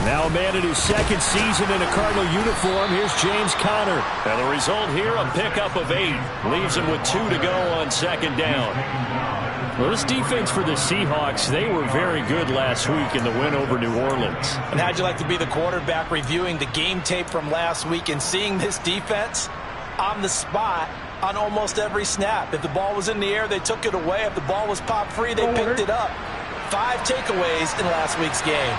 Now a man in his second season in a Cardinal uniform. Here's James Conner. And the result here, a pickup of 8. Leaves him with 2 to go on second down. Well, this defense for the Seahawks, they were very good last week in the win over New Orleans. And how'd you like to be the quarterback reviewing the game tape from last week and seeing this defense on the spot on almost every snap? If the ball was in the air, they took it away. If the ball was popped free, they picked it up. 5 takeaways in last week's game.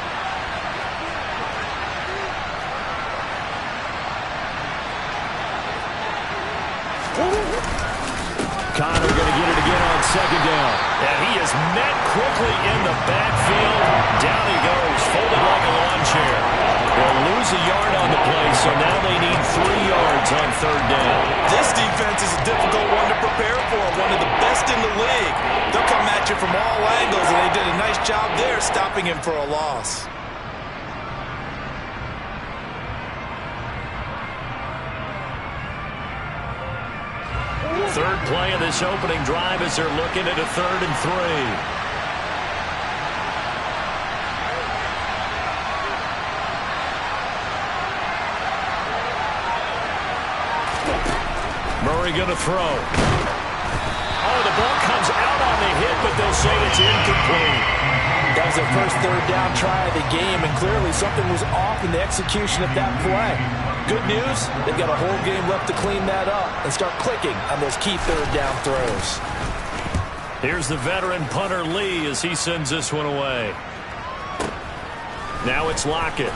Conner going to get it again on second down. And he is met quickly in the backfield. Down he goes, folded like a lawn chair. They'll lose a yard on the play, so now they need 3 yards on third down. This defense is a difficult one to prepare for, one of the best in the league. They'll come at you from all angles, and they did a nice job there stopping him for a loss. Third play of this opening drive as they're looking at a 3rd and 3. Murray going to throw. Oh, the ball comes out on the hit, but they'll say it's incomplete. That was their first third down try of the game, and clearly something was off in the execution of that play. Good news, they've got a whole game left to clean that up and start clicking on those key third down throws. Here's the veteran punter Lee as he sends this one away. Now it's Lockett.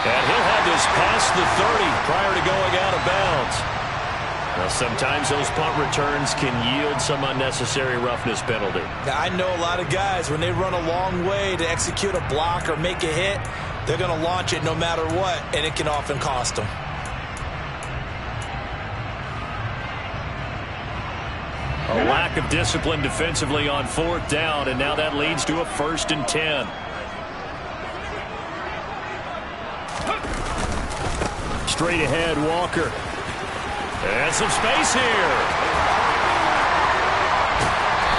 And he'll have this past the 30 prior to going out of bounds. Now, sometimes those punt returns can yield some unnecessary roughness penalty. Now, I know a lot of guys, when they run a long way to execute a block or make a hit, they're going to launch it no matter what, and it can often cost them. A lack of discipline defensively on 4th down, and now that leads to a 1st and 10. Straight ahead, Walker. And some space here.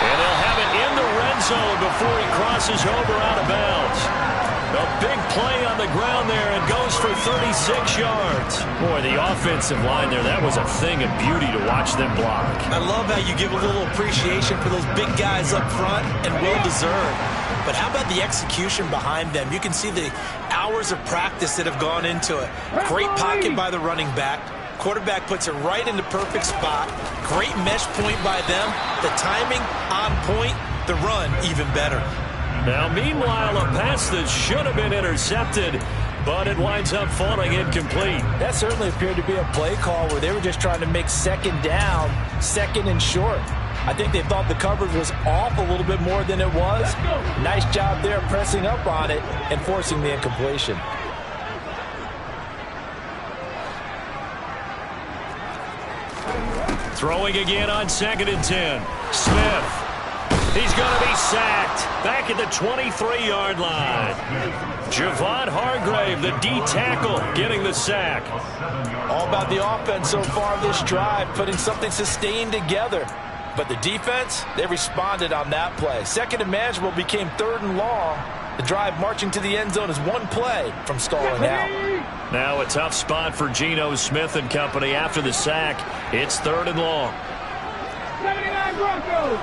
And they'll have it in the red zone before he crosses over out of bounds. A big play on the ground there and goes for 36 yards. Boy, the offensive line there, that was a thing of beauty to watch them block. I love how you give a little appreciation for those big guys up front, and well-deserved. But how about the execution behind them? You can see the hours of practice that have gone into it. Great pocket by the running back. Quarterback puts it right in the perfect spot. Great mesh point by them. The timing on point. The run even better. Now, meanwhile, a pass that should have been intercepted, but it winds up falling incomplete. That certainly appeared to be a play call where they were just trying to make second down, second and short. I think they thought the coverage was off a little bit more than it was. Nice job there pressing up on it and forcing the incompletion. Throwing again on 2nd and 10. Smith. He's going to be sacked back at the 23-yard line. Javon Hargrave, the D tackle, getting the sack. All about the offense so far this drive, putting something sustained together. But the defense, they responded on that play. 2nd and manageable became 3rd and long. The drive marching to the end zone is one play from stalling out. Now a tough spot for Geno Smith and company after the sack. It's 3rd and long. 79 Broncos.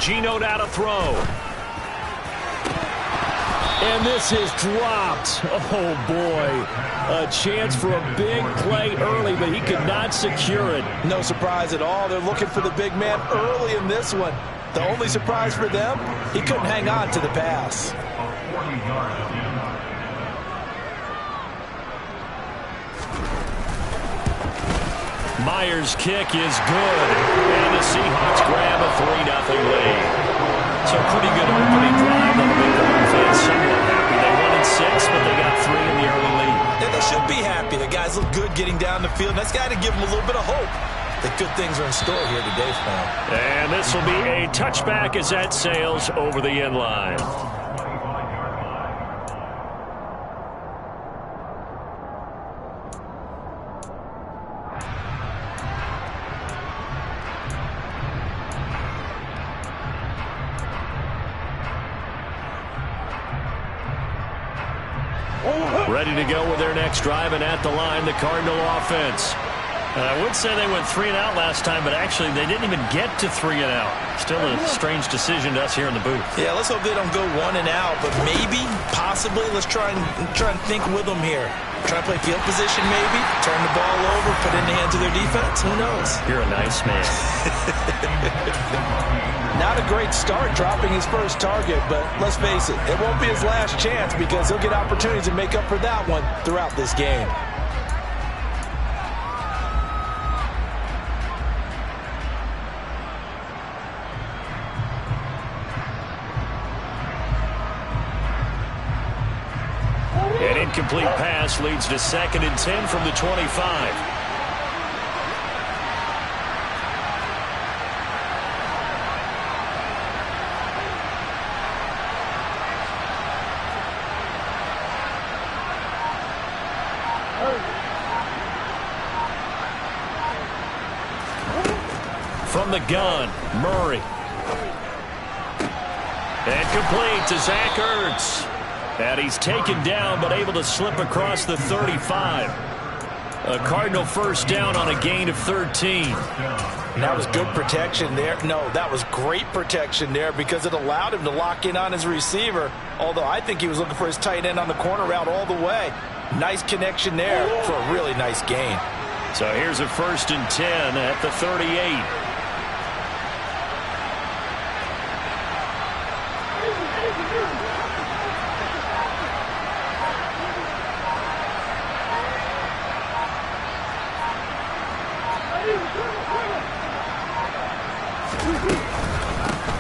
Geno now to throw. And this is dropped. Oh, boy. A chance for a big play early, but he could not secure it. No surprise at all. They're looking for the big man early in this one. The only surprise for them, he couldn't hang on to the pass. Myers' kick is good. And the Seahawks grab a 3-0 lead. So pretty good opening drive. That'll make the home fans somewhat happy. They won in 6, but they got 3 in the early lead. And they should be happy. The guys look good getting down the field. That's got to give them a little bit of hope that good things are in store here today for them. And this will be a touchback as that sails over the end line. Ready to go with their next drive, and at the line, the Cardinal offense. I would say they went 3 and out last time, but actually they didn't even get to 3 and out. Still a strange decision to us here in the booth. Yeah, let's hope they don't go 1 and out, but maybe, possibly, let's try and think with them here. Try to play field position maybe, turn the ball over, put it in the hands of their defense. Who knows? You're a nice man. Not a great start dropping his first target, but let's face it, it won't be his last chance because he'll get opportunities to make up for that one throughout this game. An incomplete pass leads to 2nd and 10 from the 25. From the gun, Murray. And complete to Zach Ertz. And he's taken down, but able to slip across the 35. A Cardinal first down on a gain of 13. That was good protection there. No, that was great protection there because it allowed him to lock in on his receiver, although I think he was looking for his tight end on the corner route all the way. Nice connection there for a really nice gain. So here's a 1st and 10 at the 38.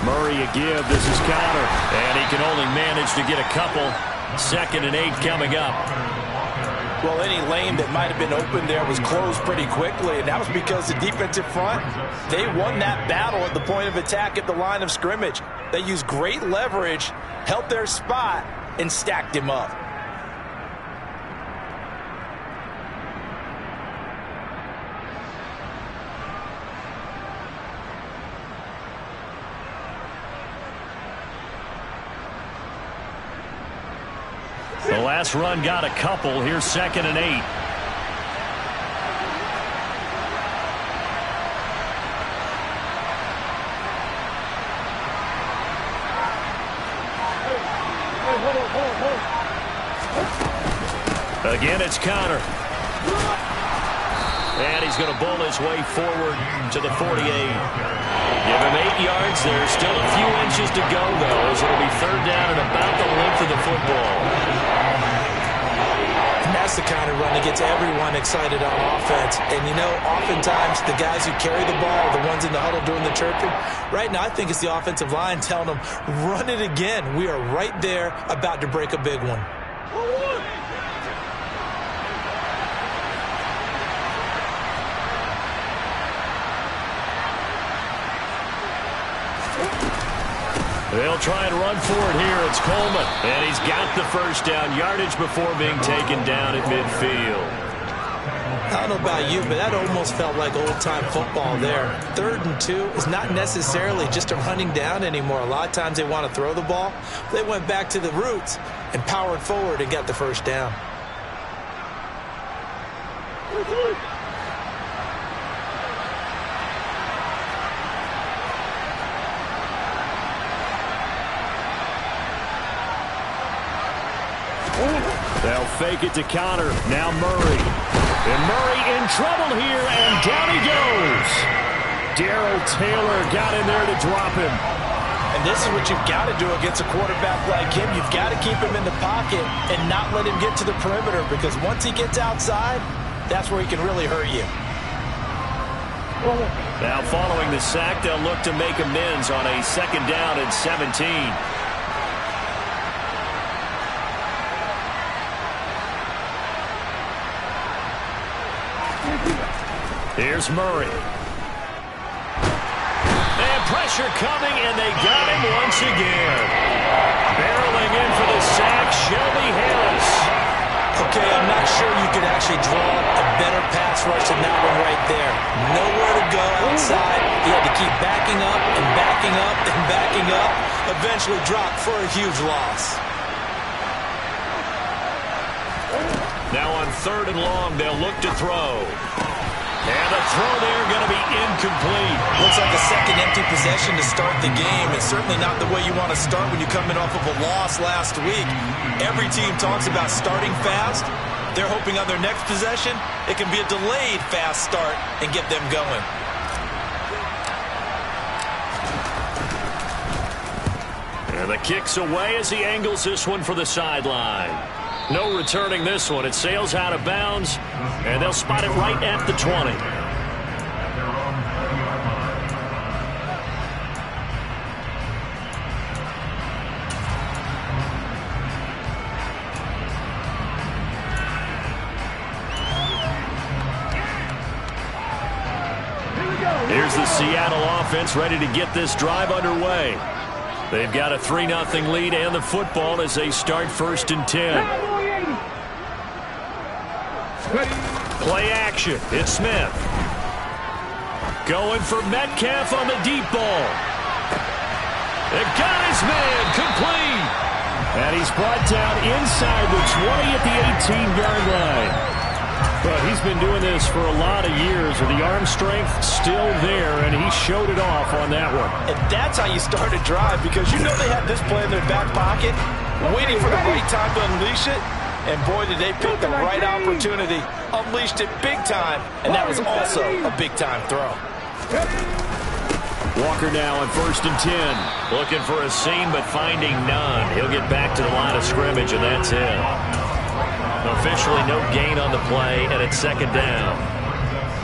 Murray a give. This is Conner. And he can only manage to get a couple. 2nd and 8 coming up. Well, any lane that might have been open there was closed pretty quickly, and that was because the defensive front, they won that battle at the point of attack at the line of scrimmage. They used great leverage, held their spot, and stacked him up. The last run got a couple. Here's 2nd and 8. Again, it's Conner. And he's going to bowl his way forward to the 48. Give him 8 yards. There's still a few inches to go, though, as it'll be 3rd down and about the length of the football. And that's the kind of run that gets everyone excited on offense. And, you know, oftentimes the guys who carry the ball are the ones in the huddle doing the chirping. Right now, I think it's the offensive line telling them, run it again. We are right there about to break a big one. They'll try and run for it here. It's Coleman. And he's got the first down yardage before being taken down at midfield. I don't know about you, but that almost felt like old-time football there. 3rd and 2 is not necessarily just a running down anymore. A lot of times they want to throw the ball. They went back to the roots and powered forward and got the first down. They'll fake it to Conner. Now Murray. And Murray in trouble here, and down he goes. Darrell Taylor got in there to drop him. And this is what you've got to do against a quarterback like him. You've got to keep him in the pocket and not let him get to the perimeter, because once he gets outside, that's where he can really hurt you. Now following the sack, they'll look to make amends on a 2nd down and 17. Here's Murray. And pressure coming, and they got him once again. Barreling in for the sack, Shelby Harris. Okay, I'm not sure you could actually draw a better pass rush than that one right there. Nowhere to go outside. He had to keep backing up and backing up and backing up. Eventually dropped for a huge loss. Now on 3rd and long, they'll look to throw. And the throw there going to be incomplete. Looks like a second empty possession to start the game. It's certainly not the way you want to start when you're coming off of a loss last week. Every team talks about starting fast. They're hoping on their next possession, it can be a delayed fast start and get them going. And the kick's away as he angles this one for the sideline. No returning this one. It sails out of bounds, and they'll spot it right at the 20. Here's the Seattle offense ready to get this drive underway. They've got a 3-0 lead and the football as they start 1st and 10. Play action. It's Smith. Going for Metcalf on the deep ball. It got his man complete. And he's brought down inside the 20 at the 18-yard line. But he's been doing this for a lot of years with the arm strength still there, and he showed it off on that one. And that's how you start a drive, because you know they had this play in their back pocket, waiting for the right time to unleash it. And boy, did they pick the right opportunity. Unleashed it big time, and that was also a big-time throw. Walker now on 1st and 10. Looking for a seam, but finding none. He'll get back to the line of scrimmage, and that's it. Officially no gain on the play, and it's 2nd down.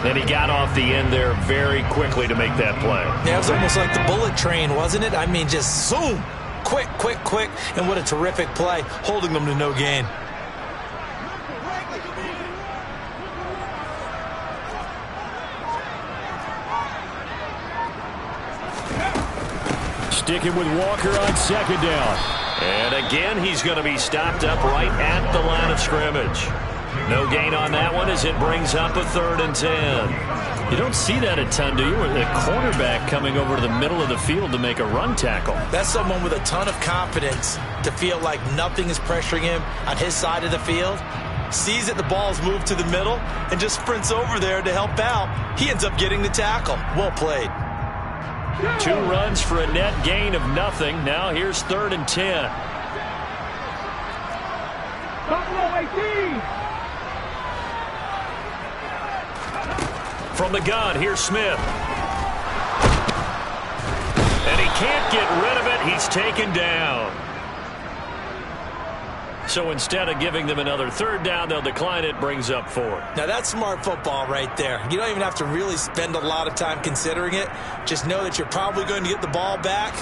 And he got off the end there very quickly to make that play. Yeah, it was almost like the bullet train, wasn't it? I mean, just zoom. Quick, quick, quick. And what a terrific play, holding them to no gain. Sticking with Walker on 2nd down. And again, he's going to be stopped up right at the line of scrimmage. No gain on that one as it brings up a 3rd and 10. You don't see that a ton, do you? With a cornerback coming over to the middle of the field to make a run tackle. That's someone with a ton of confidence to feel like nothing is pressuring him on his side of the field. Sees that the ball's moved to the middle and just sprints over there to help out. He ends up getting the tackle. Well played. 2 runs for a net gain of nothing. Now here's 3rd and 10. From the gun, here's Smith. And he can't get rid of it. He's taken down. So instead of giving them another 3rd down, they'll decline it. Brings up 4. Now that's smart football right there. You don't even have to really spend a lot of time considering it. Just know that you're probably going to get the ball back.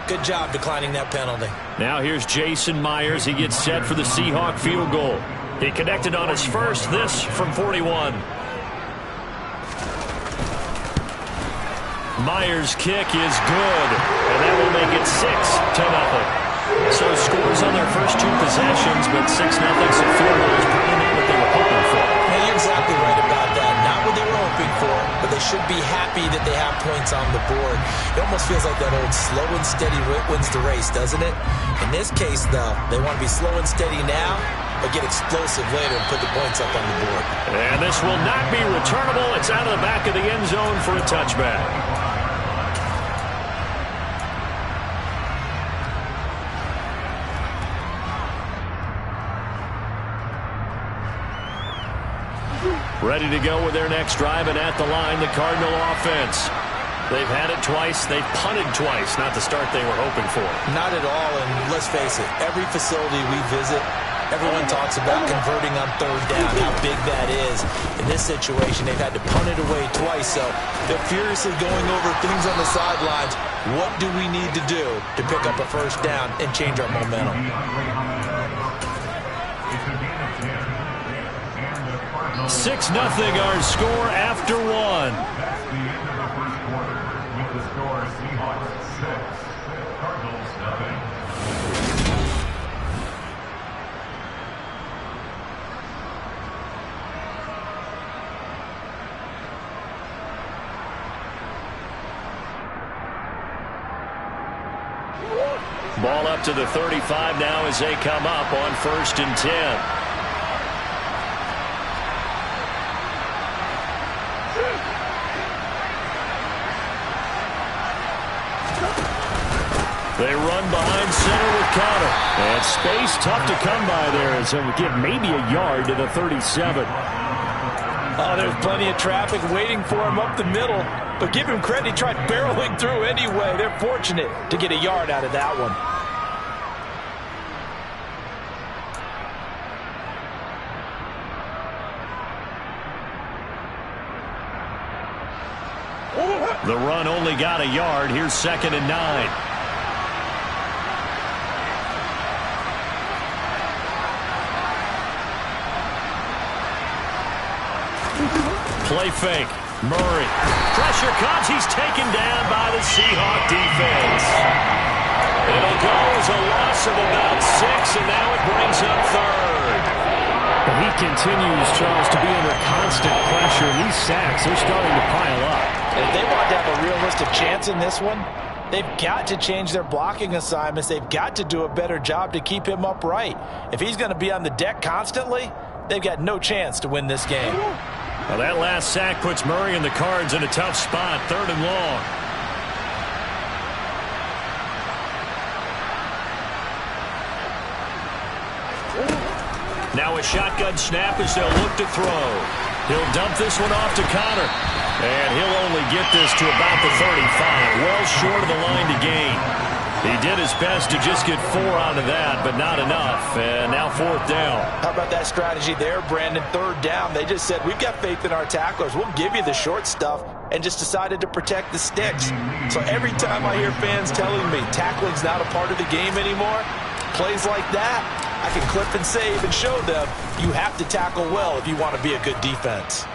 Good job declining that penalty. Now here's Jason Myers. He gets set for the Seahawk field goal. He connected on his first, this from 41. Myers' kick is good, and that will make it 6-0. So scores on their first 2 possessions, but 6-0, so field goal is probably not what they were hoping for. Yeah, you're exactly right about that. Not what they were hoping for, but they should be happy that they have points on the board. It almost feels like that old slow and steady wins the race, doesn't it? In this case, though, they want to be slow and steady now, but get explosive later and put the points up on the board. And this will not be returnable. It's out of the back of the end zone for a touchback. Ready to go with their next drive, and at the line, the Cardinal offense. They've had it twice. They've punted twice. Not the start they were hoping for. Not at all, and let's face it, every facility we visit, everyone talks about converting on 3rd down, how big that is. In this situation, they've had to punt it away twice, so they're furiously going over things on the sidelines. What do we need to do to pick up a 1st down and change our momentum? 6-0 our score after 1. Ball up to the 35 now as they come up on 1st and 10. They run behind center with Conner. And space tough to come by there as it would give maybe a yard to the 37. Oh, there's plenty of traffic waiting for him up the middle. But give him credit, he tried barreling through anyway. They're fortunate to get a yard out of that one. The run only got a yard. Here's 2nd and 9. Play fake. Murray. Pressure comes. He's taken down by the Seahawk defense. It'll go as a loss of about 6, and now it brings up 3rd. But he continues, Charles, to be under constant pressure. And these sacks, they're starting to pile up. If they want to have a realistic chance in this one, they've got to change their blocking assignments. They've got to do a better job to keep him upright. If he's going to be on the deck constantly, they've got no chance to win this game. Well, that last sack puts Murray and the Cards in a tough spot. 3rd and long. Now a shotgun snap as they'll look to throw. He'll dump this one off to Conner. And he'll only get this to about the 35. Well short of the line to gain. He did his best to just get 4 out of that, but not enough. And now 4th down. How about that strategy there, Brandon? 3rd down. They just said, we've got faith in our tacklers. We'll give you the short stuff, and just decided to protect the sticks. So every time I hear fans telling me tackling's not a part of the game anymore, plays like that, I can clip and save and show them you have to tackle well if you want to be a good defense.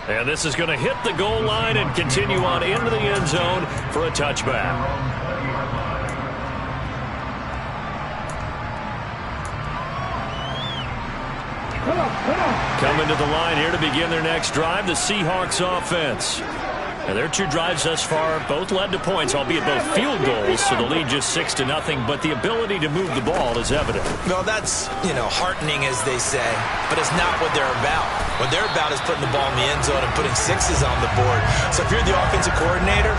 And this is going to hit the goal line and continue on into the end zone for a touchback. Coming to the line here to begin their next drive, the Seahawks offense. And their 2 drives thus far both led to points, albeit both field goals, so the lead just 6-0, but the ability to move the ball is evident. No, that's, heartening, as they say, but it's not what they're about. What they're about is putting the ball in the end zone and putting 6s on the board. So if you're the offensive coordinator,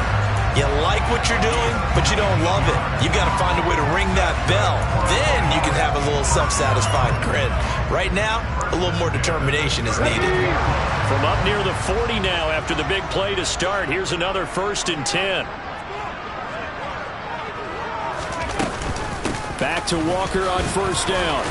you like what you're doing, but you don't love it. You've got to find a way to ring that bell. Then you can have a little self-satisfied grin. Right now, a little more determination is needed. From up near the 40 now after the big play to start. Here's another 1st and 10. Back to Walker on 1st down.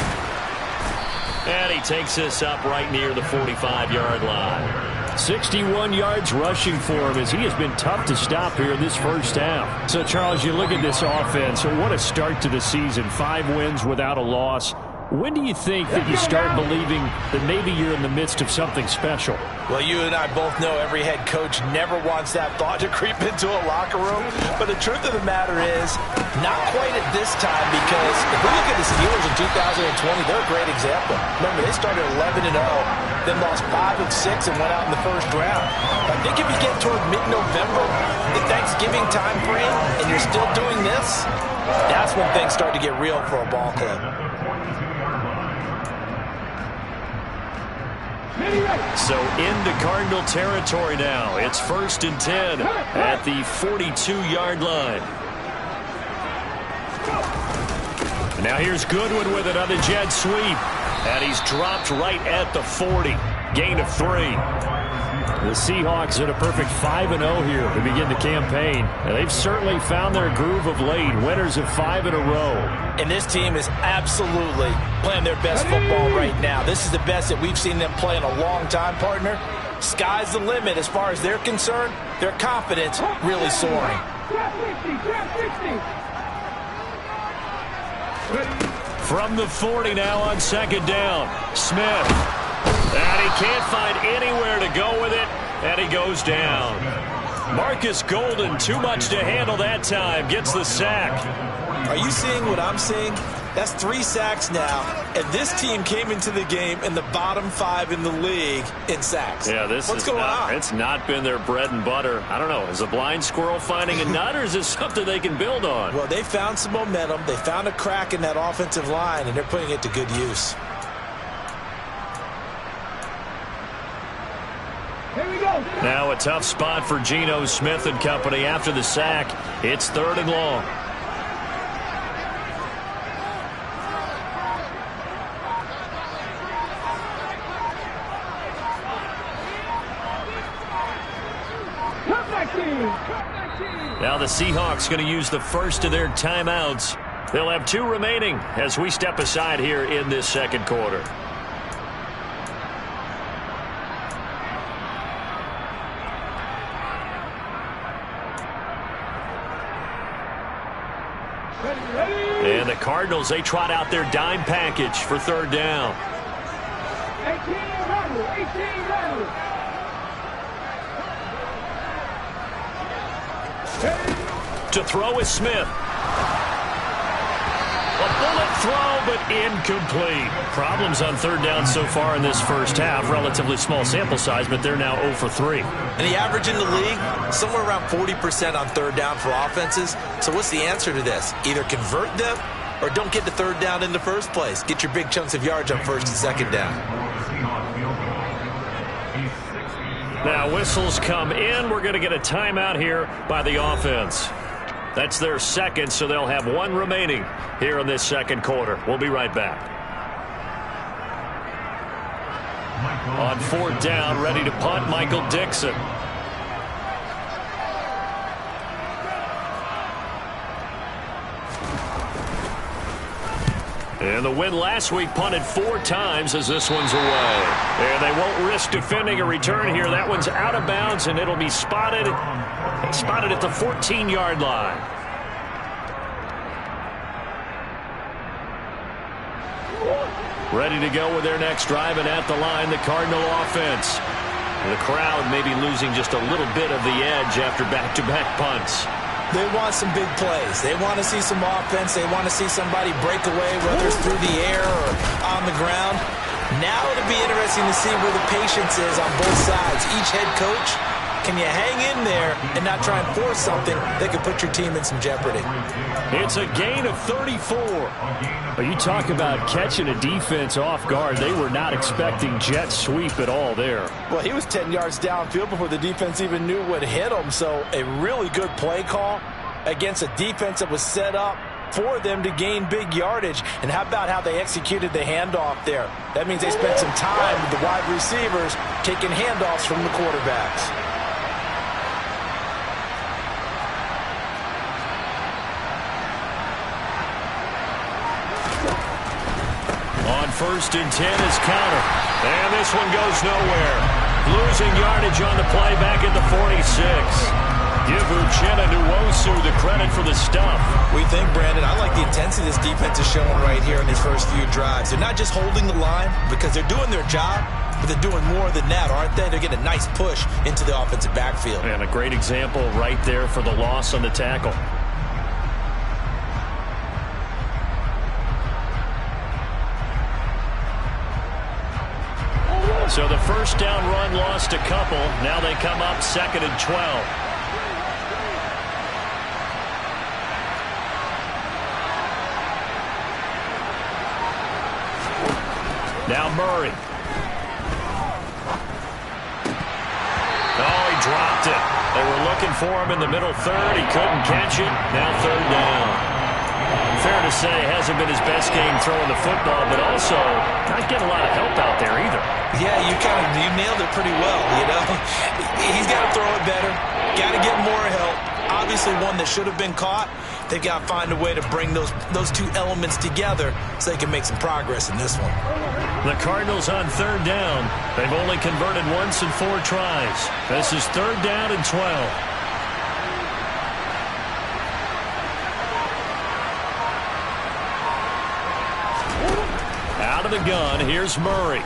And he takes this up right near the 45-yard line. 61 yards rushing for him as he has been tough to stop here in this first half. So, Charles, you look at this offense, what a start to the season. 5 wins without a loss. When do you think that you start believing that maybe you're in the midst of something special? Well, you and I both know every head coach never wants that thought to creep into a locker room. But the truth of the matter is, not quite at this time, because if we look at the Steelers in 2020, they're a great example. Remember, they started 11-0, then lost 5 of 6 and went out in the first round. I think if you get toward mid-November, the Thanksgiving time frame, and you're still doing this, that's when things start to get real for a ball club. So into Cardinal territory now. It's 1st and 10 at the 42-yard line. Now here's Goodwin with it on the jet sweep. And he's dropped right at the 40. Gain of 3. The Seahawks at a perfect 5-0 here to begin the campaign. And they've certainly found their groove of late. Winners of 5 in a row. And this team is absolutely playing their best football right now. This is the best that we've seen them play in a long time, partner. Sky's the limit as far as they're concerned. Their confidence really soaring. From the 40 now on 2nd down. Smith. And he can't find anywhere to go with it. And he goes down. Marcus Golden, too much to handle that time. Gets the sack. Are you seeing what I'm seeing? That's 3 sacks now, and this team came into the game in the bottom 5 in the league in sacks. Yeah, what's going on? It's not been their bread and butter. I don't know. Is a blind squirrel finding a nut, or is this something they can build on? Well, they found some momentum. They found a crack in that offensive line, and they're putting it to good use. Here we go. Now a tough spot for Geno Smith and company after the sack. It's 3rd and long. Now the Seahawks going to use the first of their timeouts. They'll have 2 remaining as we step aside here in this second quarter. And the Cardinals, they trot out their dime package for 3rd down. 18 rattle. To throw is Smith. A bullet throw, but incomplete. Problems on 3rd down so far in this first half. Relatively small sample size, but they're now 0 for 3. And the average in the league, somewhere around 40% on 3rd down for offenses. So what's the answer to this? Either convert them or don't get to 3rd down in the first place. Get your big chunks of yards on 1st and 2nd down. Now whistles come in. We're going to get a timeout here by the offense. That's their 2nd, so they'll have 1 remaining here in this second quarter. We'll be right back. On 4th down, ready to punt, Michael Dixon. And the win last week punted 4 times as this one's away. And they won't risk defending a return here. That one's out of bounds, and it'll be spotted at the 14-yard line. Ready to go with their next drive, and at the line, the Cardinal offense. The crowd maybe losing just a little bit of the edge after back-to-back punts. They want some big plays. They want to see some offense. They want to see somebody break away, whether it's through the air or on the ground. Now it'll be interesting to see where the patience is on both sides. Each head coach, can you hang in there and not try and force something that could put your team in some jeopardy? It's a gain of 34. But you talk about catching a defense off guard. They were not expecting jet sweep at all there. Well, he was 10 yards downfield before the defense even knew what hit him. So a really good play call against a defense that was set up for them to gain big yardage. And how about how they executed the handoff there? That means they spent some time with the wide receivers taking handoffs from the quarterbacks. On 1st and 10 is counter. And this one goes nowhere. Losing yardage on the play back at the 46. Give Uchenna Nwosu the credit for the stuff. We think, Brandon, I like the intensity this defense is showing right here in these first few drives. They're not just holding the line because they're doing their job, but they're doing more than that, aren't they? They're getting a nice push into the offensive backfield. And a great example right there for the loss on the tackle. So the first down run lost a couple. Now they come up 2nd and 12. Now Murray. Oh, he dropped it. They were looking for him in the middle 3rd. He couldn't catch it. Now 3rd down. Fair to say, hasn't been his best game throwing the football, but also not getting a lot of help out there either. Yeah, you nailed it pretty well, you know. He's got to throw it better. Got to get more help. Obviously one that should have been caught. They've got to find a way to bring those 2 elements together so they can make some progress in this one. The Cardinals on 3rd down. They've only converted once in 4 tries. This is 3rd down and 12. Out of the gun, here's Murray.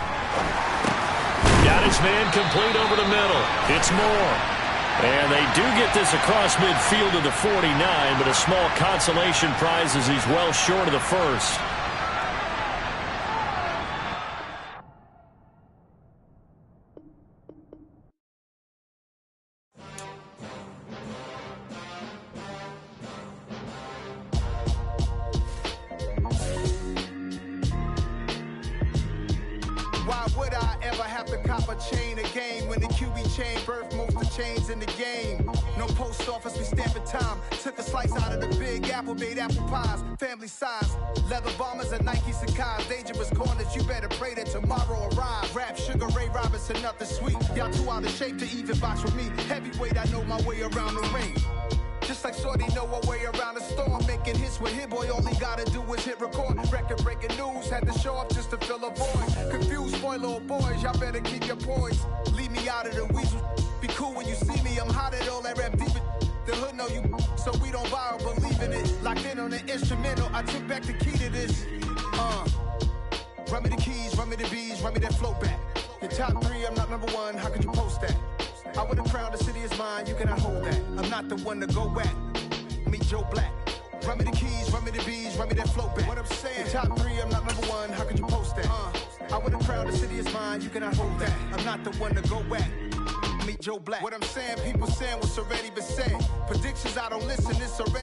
Got his man complete over the middle. It's Moore. And they do get this across midfield to the 49, but a small consolation prize as he's well short of the first. Why would I ever have to cop a chain of game. When the QB chain birth most of the chains in the game. No post office, we stamping time. Took a slice out of the big apple, made apple pies. Family size, leather bombers and Nike Sacai's. Dangerous corners, you better pray that tomorrow arrive. Rap, Sugar Ray Robinson, nothing sweet. Y'all too out of shape to even box with me. Heavyweight, I know my way around the ring. Just like Shorty know her way around the storm. Making hits with Hit Boy, all he gotta do is hit record. Record-breaking news, had to show up just to fill a void. Confused, spoiler boys, y'all better keep your poise. Leave me out of the weasel. Be cool when you see me, I'm hot at all that rap deep. The hood know you, so we don't borrow, believe in it. Locked in on the instrumental, I took back the key to this. Run me the keys, run me the bees, run me that flow back. Your top 3, I'm not number 1, how could you post that? I would have crowned the city is mine, you cannot hold that. I'm not the one to go back. Meet Joe Black. Run me the keys, run me the bees, run me that flow back. What I'm saying, your top 3, I'm not number 1, how could you post that? I would have crowned the city is mine, you cannot hold that. I'm not the one to go back. Meet Joe Black. What I'm saying, people saying what's already been said. Predictions, I don't listen, it's already